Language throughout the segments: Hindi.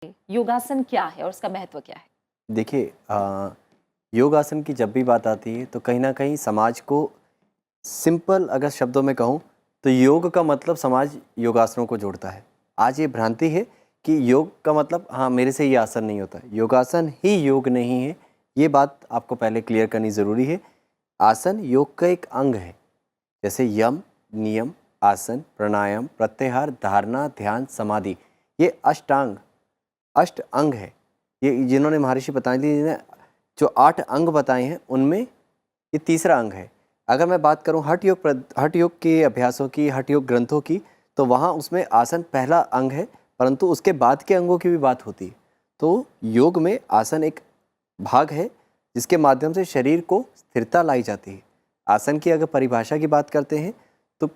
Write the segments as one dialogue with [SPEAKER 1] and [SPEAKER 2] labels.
[SPEAKER 1] योगासन क्या है और उसका महत्व क्या है?
[SPEAKER 2] देखिए योगासन की जब भी बात आती है तो कहीं ना कहीं समाज को सिंपल अगर शब्दों में कहूँ तो योग का मतलब समाज योगासनों को जोड़ता है। आज ये भ्रांति है कि योग का मतलब हाँ मेरे से ये आसन नहीं होता, योगासन ही योग नहीं है। ये बात आपको पहले क्लियर करनी ज़रूरी है। आसन योग का एक अंग है। जैसे यम, नियम, आसन, प्राणायाम, प्रत्याहार, धारणा, ध्यान, समाधि, ये अष्ट अंग है। ये जिन्होंने महर्षि पतंजलि जी ने जो 8 अंग बताए हैं उनमें ये तीसरा अंग है। अगर मैं बात करूं हठ योग के अभ्यासों की, हठ योग ग्रंथों की, तो वहाँ उसमें आसन पहला अंग है, परंतु उसके बाद के अंगों की भी बात होती है। तो योग में आसन एक भाग है जिसके माध्यम से शरीर को स्थिरता लाई जाती है। आसन की अगर परिभाषा की बात करते हैं तो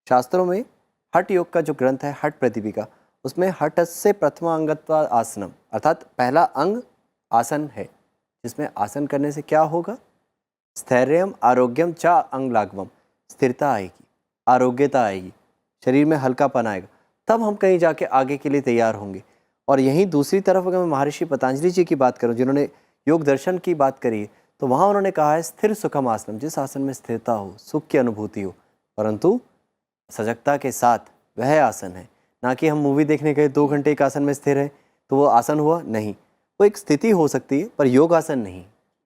[SPEAKER 2] शास्त्रों में हठ योग का जो ग्रंथ है हठ प्रदीपिका, उसमें हठस्य प्रथमा अंगत्वा आसनम, अर्थात पहला अंग आसन है, जिसमें आसन करने से क्या होगा? स्थैर्यम आरोग्यम चा अंग लाघवम, स्थिरता आएगी, आरोग्यता आएगी, शरीर में हल्कापन आएगा, तब हम कहीं जाके आगे के लिए तैयार होंगे। और यहीं दूसरी तरफ अगर मैं महर्षि पतंजलि जी की बात करूं, जिन्होंने योग दर्शन की बात करी है, तो वहाँ उन्होंने कहा है स्थिर सुखम आसनम, जिस आसन में स्थिरता हो, सुख की अनुभूति हो, परंतु सजगता के साथ वह आसन है। ना कि हम मूवी देखने गए 2 घंटे एक आसन में स्थिर है तो वो आसन हुआ, नहीं, वो एक स्थिति हो सकती है पर योग आसन नहीं।